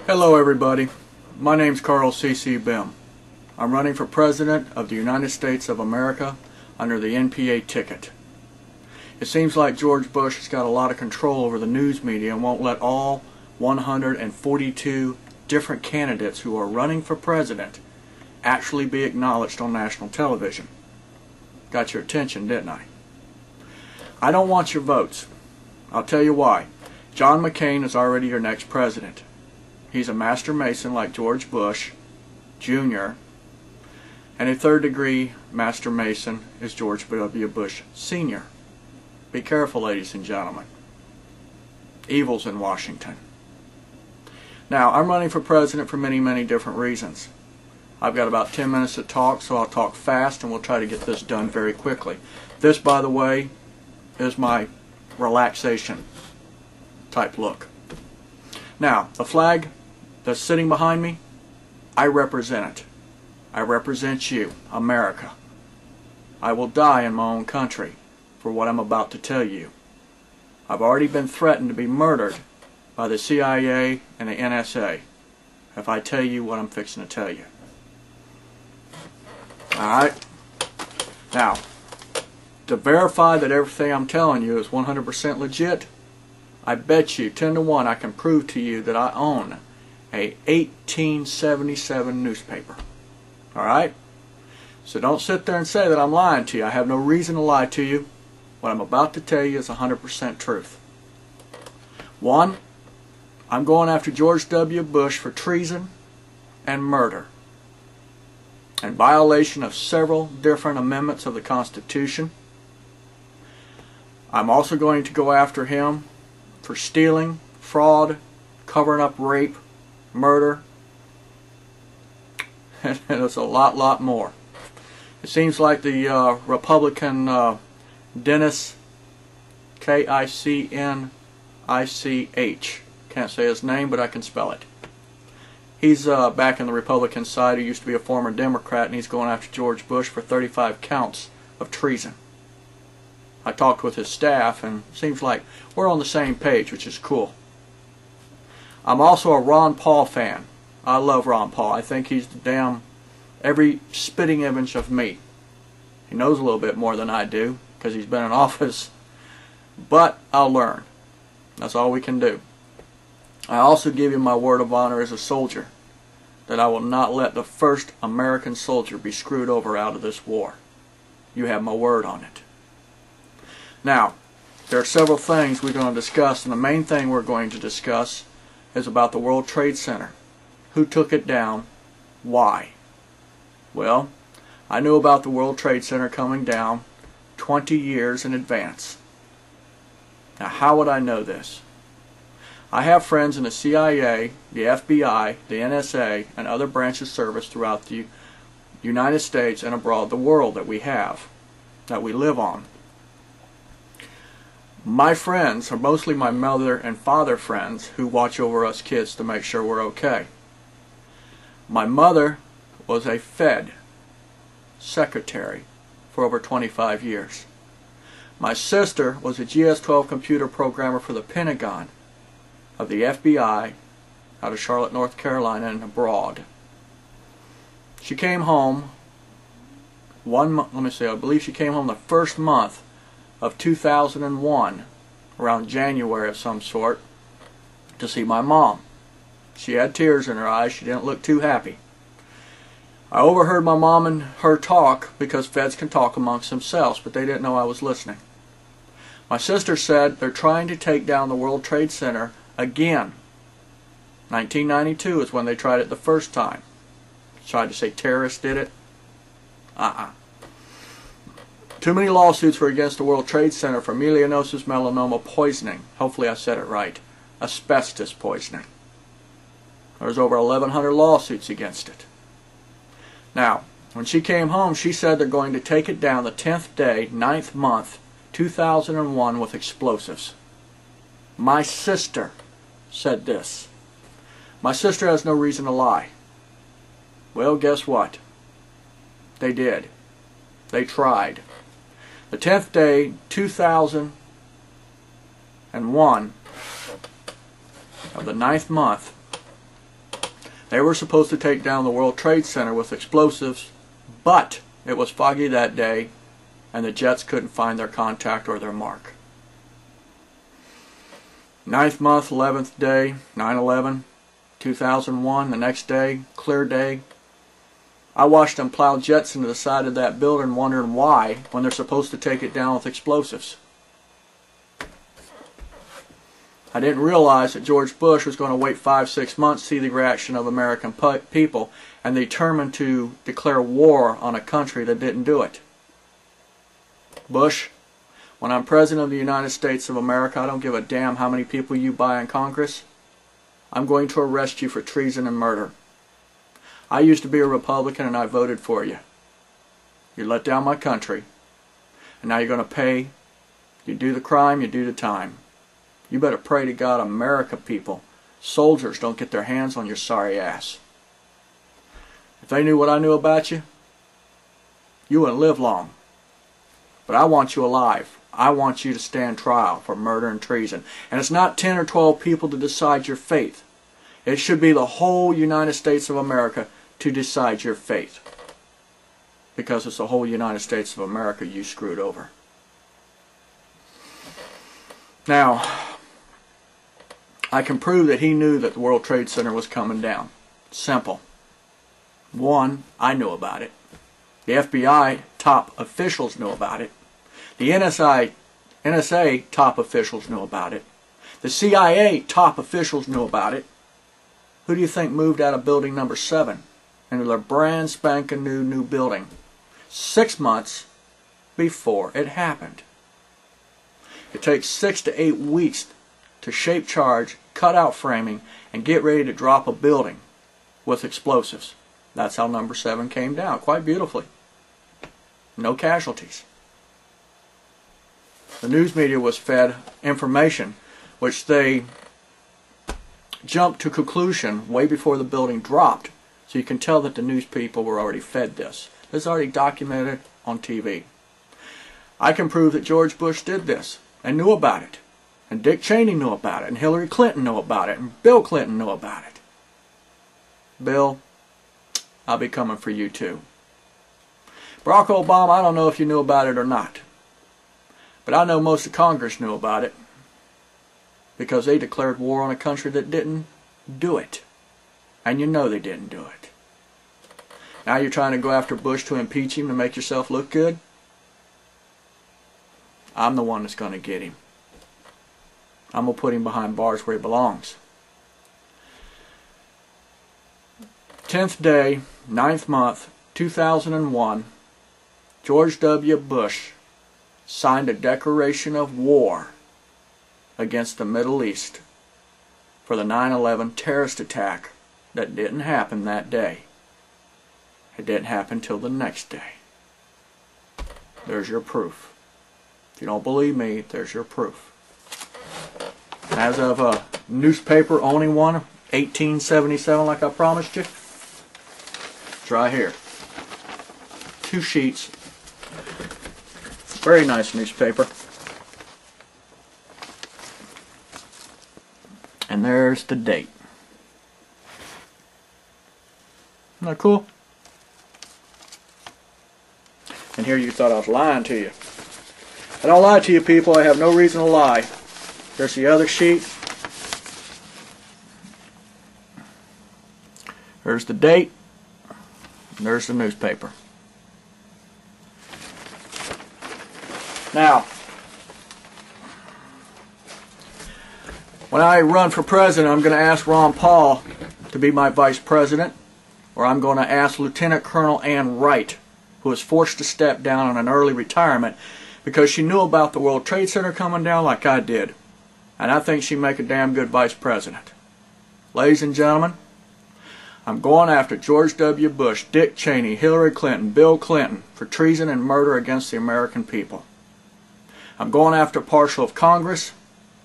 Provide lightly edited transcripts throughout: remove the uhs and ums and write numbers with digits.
Hello everybody, my name's Karl Behm. I'm running for President of the United States of America under the NPA ticket. It seems like George Bush has got a lot of control over the news media and won't let all 142 different candidates who are running for president actually be acknowledged on national television. Got your attention, didn't I? I don't want your votes. I'll tell you why. John McCain is already your next president. He's a master mason like George Bush Jr. and a third-degree master mason is George W. Bush Sr. Be careful, ladies and gentlemen. Evil's in Washington. Now, I'm running for president for many different reasons. I've got about 10 minutes to talk, so I'll talk fast and we'll try to get this done very quickly. This, by the way, is my relaxation type look. Now, the flag that's sitting behind me, I represent it. I represent you, America. I will die in my own country for what I'm about to tell you. I've already been threatened to be murdered by the CIA and the NSA if I tell you what I'm fixing to tell you. Alright? Now, to verify that everything I'm telling you is 100% legit, I bet you 10 to 1 I can prove to you that I own a 1877 newspaper. Alright? So don't sit there and say that I'm lying to you. I have no reason to lie to you. What I'm about to tell you is 100% truth. 1, I'm going after George W. Bush for treason and murder in violation of several different amendments of the Constitution. I'm also going to go after him for stealing, fraud, covering up rape, murder, and there's a lot more. It seems like the Republican Dennis, K-I-C-N-I-C-H, can't say his name, but I can spell it. He's back in the Republican side. He used to be a former Democrat, and he's going after George Bush for 35 counts of treason. I talked with his staff, and it seems like we're on the same page, which is cool. I'm also a Ron Paul fan. I love Ron Paul. I think he's the damn every spitting image of me. He knows a little bit more than I do because he's been in office, but I'll learn. That's all we can do. I also give you my word of honor as a soldier that I will not let the first American soldier be screwed over out of this war. You have my word on it. Now, there are several things we're going to discuss, and the main thing we're going to discuss is about the World Trade Center. Who took it down? Why? Well, I knew about the World Trade Center coming down 20 years in advance. Now, how would I know this? I have friends in the CIA, the FBI, the NSA, and other branches of service throughout the United States and abroad the world that we have, that we live on. My friends are mostly my mother and father friends who watch over us kids to make sure we're okay. My mother was a Fed secretary for over 25 years. My sister was a GS-12 computer programmer for the Pentagon of the FBI out of Charlotte, North Carolina, and abroad. She came home I believe she came home the first month of 2001, around January of some sort, to see my mom. She had tears in her eyes. She didn't look too happy. I overheard my mom and her talk because feds can talk amongst themselves, but they didn't know I was listening. My sister said they're trying to take down the World Trade Center again. 1992 is when they tried it the first time. Tried to say terrorists did it. Too many lawsuits were against the World Trade Center for melanosis melanoma poisoning. Hopefully I said it right. Asbestos poisoning. There's over 1,100 lawsuits against it. Now, when she came home, she said they're going to take it down the 10th day, 9th month, 2001 with explosives. My sister said this. My sister has no reason to lie. Well, guess what? They did. They tried. The 10th day, 2001 of the 9th month, They were supposed to take down the World Trade Center with explosives, but it was foggy that day and the jets couldn't find their contact or their mark. 9th month, 11th day, 9/11, 2001, the next day, clear day. I watched them plow jets into the side of that building wondering why when they're supposed to take it down with explosives. I didn't realize that George Bush was going to wait 5-6 months to see the reaction of American people and determined to declare war on a country that didn't do it. Bush, when I'm President of the United States of America, I don't give a damn how many people you buy in Congress. I'm going to arrest you for treason and murder. I used to be a Republican and I voted for you. You let down my country, and now you're going to pay. You do the crime, you do the time. You better pray to God, America people, soldiers don't get their hands on your sorry ass. If they knew what I knew about you, you wouldn't live long. But I want you alive. I want you to stand trial for murder and treason. And it's not 10 or 12 people to decide your fate. It should be the whole United States of America to decide your fate. Because it's the whole United States of America you screwed over. Now, I can prove that he knew that the World Trade Center was coming down. Simple. 1, I knew about it. The FBI top officials knew about it. The NSA top officials knew about it. The CIA top officials knew about it. Who do you think moved out of building number 7 into their brand spanking new building 6 months before it happened? It takes 6 to 8 weeks to shape charge, cut out framing, and get ready to drop a building with explosives. That's how number 7 came down, quite beautifully. No casualties. The news media was fed information which they jumped to conclusion way before the building dropped, so you can tell that the news people were already fed this. This is already documented on TV. I can prove that George Bush did this and knew about it, and Dick Cheney knew about it, and Hillary Clinton knew about it, and Bill Clinton knew about it. Bill, I'll be coming for you too. Barack Obama, I don't know if you knew about it or not, but I know most of Congress knew about it because they declared war on a country that didn't do it. And you know they didn't do it. Now you're trying to go after Bush to impeach him to make yourself look good? I'm the one that's going to get him. I'm going to put him behind bars where he belongs. 10th day, 9th month, 2001, George W. Bush signed a declaration of war against the Middle East for the 9/11 terrorist attack that didn't happen that day. It didn't happen till the next day. There's your proof. If you don't believe me, there's your proof. As of a newspaper owning one, 1877, like I promised you, it's right here. 2 sheets. Very nice newspaper. And there's the date. Isn't that cool? And here you thought I was lying to you. I don't lie to you people. I have no reason to lie. There's the other sheet. There's the date. And there's the newspaper. Now, when I run for president, I'm going to ask Ron Paul to be my vice president, or I'm going to ask Lieutenant Colonel Ann Wright, who was forced to step down on an early retirement because she knew about the World Trade Center coming down like I did. And I think she'd make a damn good vice president. Ladies and gentlemen, I'm going after George W. Bush, Dick Cheney, Hillary Clinton, Bill Clinton for treason and murder against the American people. I'm going after partial of Congress,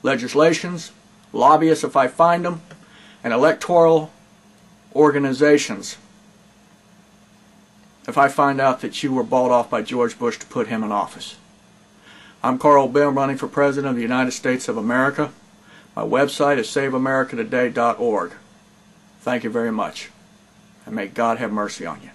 legislations, lobbyists if I find them, and electoral organizations if I find out that you were bought off by George Bush to put him in office. I'm Karl Behm, running for President of the United States of America. My website is saveamericatoday.org. Thank you very much, and may God have mercy on you.